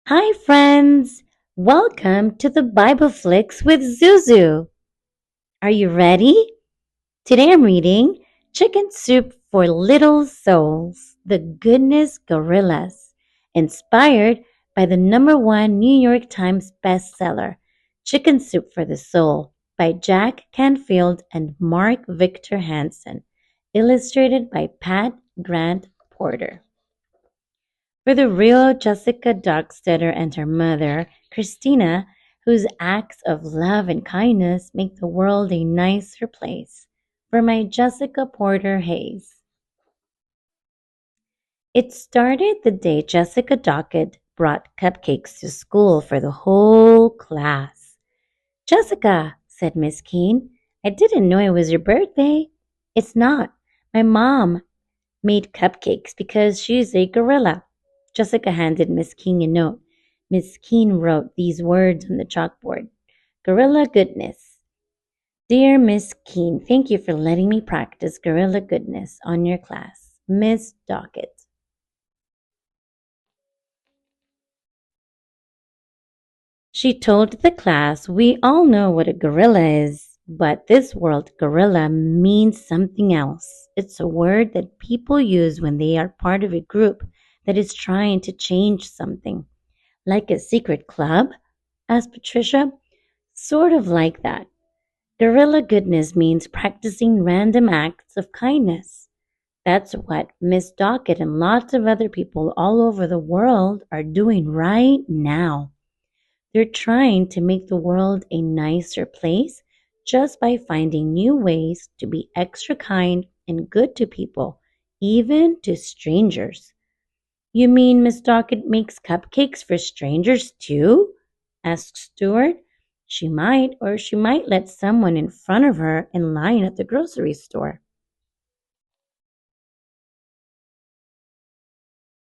Hi, friends! Welcome to the Bible Flicks with Zuzu. Are you ready? Today I'm reading Chicken Soup for Little Souls, The Goodness Gorillas, inspired by the #1 New York Times bestseller, Chicken Soup for the Soul, by Jack Canfield and Mark Victor Hansen, illustrated by Pat Grant Porter. For the real Jessica Dockstetter and her mother, Christina, whose acts of love and kindness make the world a nicer place. For my Jessica Porter Hayes. It started the day Jessica Dockett brought cupcakes to school for the whole class. Jessica, said Miss Keene, I didn't know it was your birthday. It's not. My mom made cupcakes because she's a gorilla. Jessica handed Miss King a note. Miss Keene wrote these words on the chalkboard. Gorilla Goodness. Dear Miss Keene, thank you for letting me practice Gorilla Goodness on your class. Miss Dockett. She told the class, we all know what a gorilla is, but this world gorilla means something else. It's a word that people use when they are part of a group that is trying to change something. Like a secret club? Asked Patricia. Sort of like that. Gorilla goodness means practicing random acts of kindness. That's what Miss Dockett and lots of other people all over the world are doing right now. They're trying to make the world a nicer place just by finding new ways to be extra kind and good to people, even to strangers. You mean Miss Dockett makes cupcakes for strangers too? Asked Stuart. She might, or she might let someone in front of her in line at the grocery store.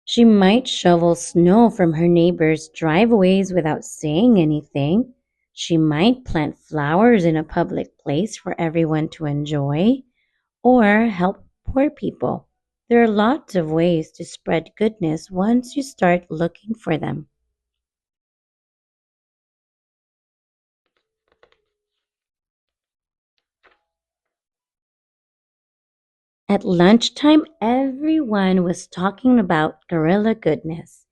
She might shovel snow from her neighbors' driveways without saying anything. She might plant flowers in a public place for everyone to enjoy, or help poor people. There are lots of ways to spread goodness once you start looking for them. At lunchtime, everyone was talking about gorilla goodness.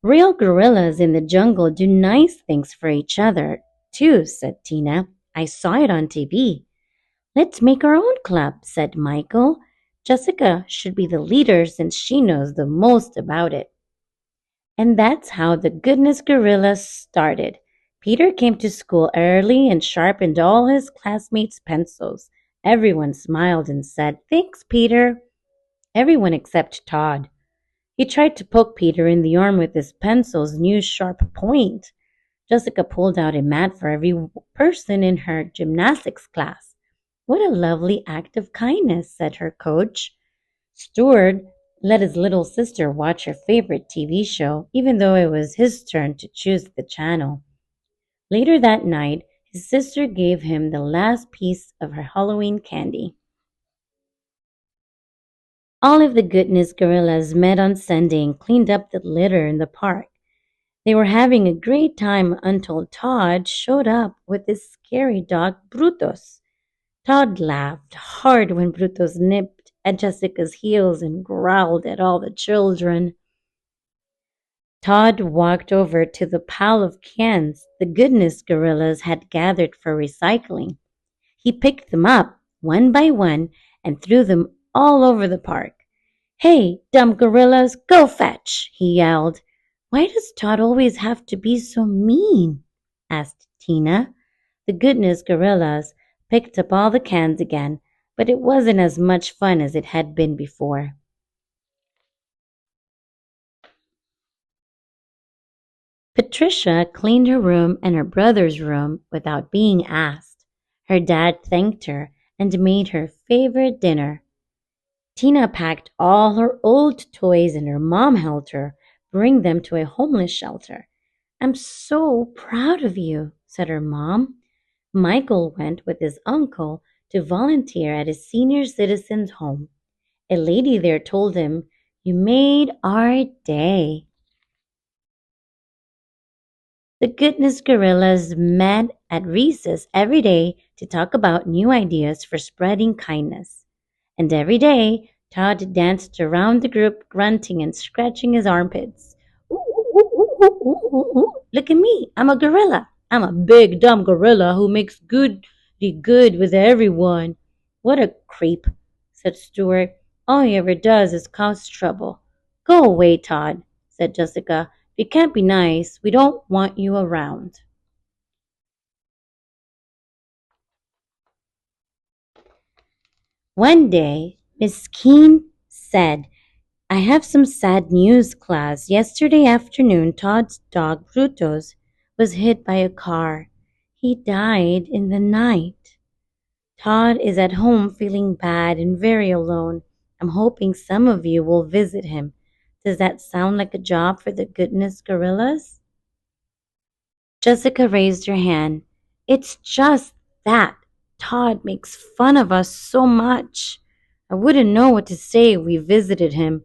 Real gorillas in the jungle do nice things for each other, too, said Tina. I saw it on TV. Let's make our own club, said Michael. Jessica should be the leader since she knows the most about it. And that's how the Goodness Gorillas started. Peter came to school early and sharpened all his classmates' pencils. Everyone smiled and said, Thanks, Peter. Everyone except Todd. He tried to poke Peter in the arm with his pencil's new sharp point. Jessica pulled out a mat for every person in her gymnastics class. What a lovely act of kindness, said her coach. Stuart let his little sister watch her favorite TV show, even though it was his turn to choose the channel. Later that night, his sister gave him the last piece of her Halloween candy. All of the Goodness Gorillas met on Sunday and cleaned up the litter in the park. They were having a great time until Todd showed up with his scary dog Brutus. Todd laughed hard when Brutus nipped at Jessica's heels and growled at all the children. Todd walked over to the pile of cans the Goodness Gorillas had gathered for recycling. He picked them up one by one and threw them all over the park. Hey, dumb gorillas, go fetch, he yelled. Why does Todd always have to be so mean? Asked Tina. The Goodness Gorillas picked up all the cans again, but it wasn't as much fun as it had been before. Patricia cleaned her room and her brother's room without being asked. Her dad thanked her and made her favorite dinner. Tina packed all her old toys and her mom helped her bring them to a homeless shelter. I'm so proud of you, said her mom. Michael went with his uncle to volunteer at a senior citizens home. A lady there told him, You made our day. The Goodness Gorillas met at recess every day to talk about new ideas for spreading kindness. And every day, Todd danced around the group, grunting and scratching his armpits. Ooh, ooh, ooh, ooh, ooh, ooh, ooh, ooh. Look at me. I'm a gorilla. I'm a big, dumb gorilla who makes good with everyone. What a creep, said Stuart. All he ever does is cause trouble. Go away, Todd, said Jessica. If you can't be nice, we don't want you around. One day, Miss Keene said, I have some sad news, class. Yesterday afternoon, Todd's dog, Brutus, was hit by a car. He died in the night. Todd is at home feeling bad and very alone. I'm hoping some of you will visit him. Does that sound like a job for the Goodness Gorillas? Jessica raised her hand. It's just that Todd makes fun of us so much. I wouldn't know what to say if we visited him.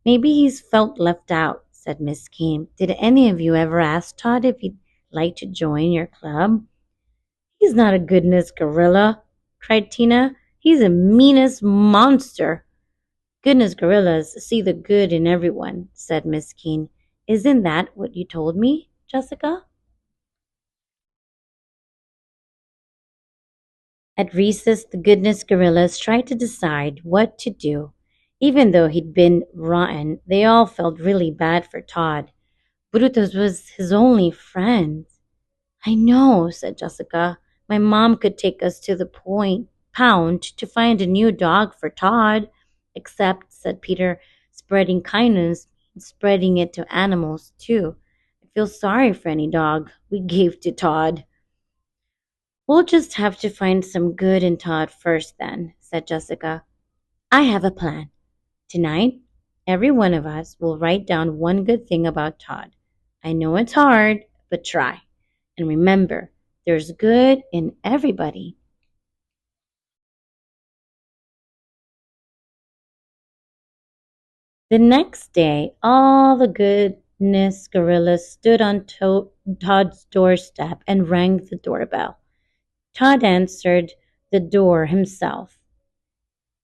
Maybe he's felt left out, said Miss Keene. Did any of you ever ask Todd if he'd like to join your club? He's not a goodness gorilla, cried Tina. He's a meanest monster. Goodness gorillas see the good in everyone, said Miss Keene. Isn't that what you told me, Jessica? At recess, the goodness gorillas tried to decide what to do. Even though he'd been rotten, they all felt really bad for Todd. Brutus was his only friend. I know, said Jessica. My mom could take us to the point pound to find a new dog for Todd. Except, said Peter, spreading kindness means spreading it to animals too. I feel sorry for any dog we gave to Todd. We'll just have to find some good in Todd first then, said Jessica. I have a plan. Tonight, every one of us will write down one good thing about Todd. I know it's hard, but try. And remember, there's good in everybody. The next day, all the goodness gorillas stood on Todd's doorstep and rang the doorbell. Todd answered the door himself.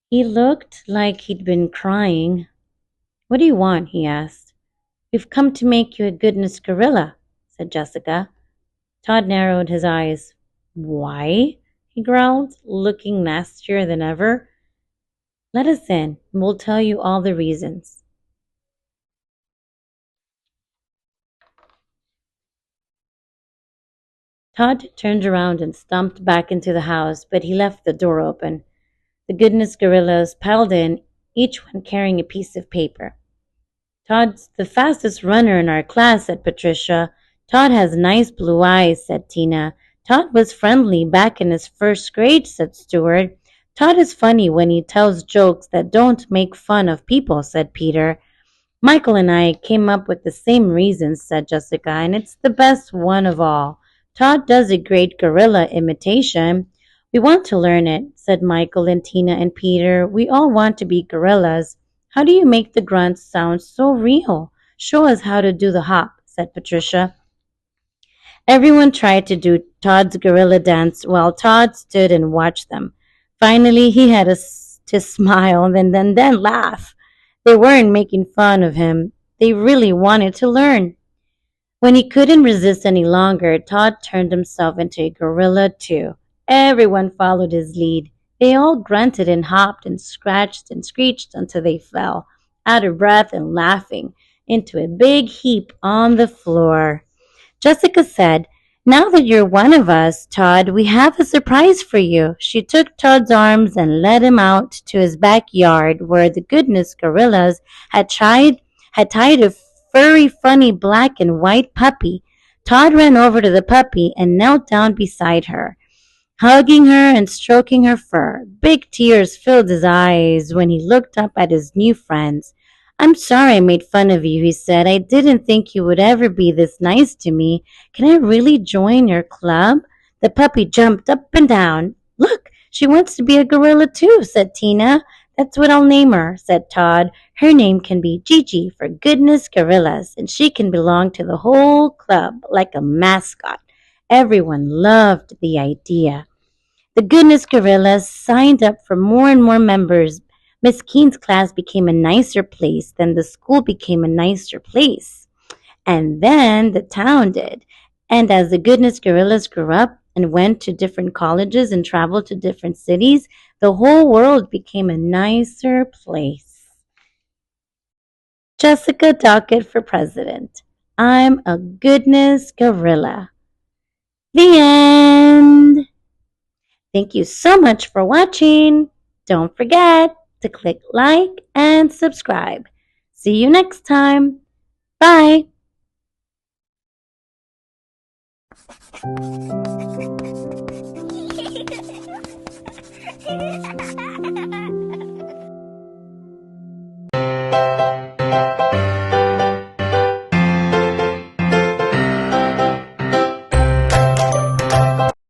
He looked like he'd been crying. What do you want? He asked. We've come to make you a goodness gorilla, said Jessica. Todd narrowed his eyes. Why? He growled, looking nastier than ever. Let us in, and we'll tell you all the reasons. Todd turned around and stomped back into the house, but he left the door open. The goodness gorillas piled in, each one carrying a piece of paper. Todd's the fastest runner in our class, said Patricia. Todd has nice blue eyes, said Tina. Todd was friendly back in his first grade, said Stuart. Todd is funny when he tells jokes that don't make fun of people, said Peter. Michael and I came up with the same reasons, said Jessica, and it's the best one of all. Todd does a great gorilla imitation. We want to learn it, said Michael and Tina and Peter. We all want to be gorillas. How do you make the grunts sound so real? Show us how to do the hop, said Patricia. Everyone tried to do Todd's gorilla dance while Todd stood and watched them. Finally, he had to smile and then laugh. They weren't making fun of him. They really wanted to learn. When he couldn't resist any longer, Todd turned himself into a gorilla too. Everyone followed his lead. They all grunted and hopped and scratched and screeched until they fell, out of breath and laughing, into a big heap on the floor. Jessica said, Now that you're one of us, Todd, we have a surprise for you. She took Todd's arms and led him out to his backyard where the goodness gorillas had tied a furry, funny black and white puppy. Todd ran over to the puppy and knelt down beside her, hugging her and stroking her fur. Big tears filled his eyes when he looked up at his new friends. I'm sorry I made fun of you, he said. I didn't think you would ever be this nice to me. Can I really join your club? The puppy jumped up and down. Look, she wants to be a gorilla too, said Tina. That's what I'll name her, said Todd. Her name can be Gigi for Goodness Gorillas, and she can belong to the whole club like a mascot. Everyone loved the idea. The Goodness Gorillas signed up for more and more members. Miss Keene's class became a nicer place, then the school became a nicer place. And then the town did. And as the Goodness Gorillas grew up and went to different colleges and traveled to different cities, the whole world became a nicer place. Jessica Dockett for president. I'm a Goodness Gorilla. The end. Thank you so much for watching. Don't forget to click like and subscribe. See you next time. Bye.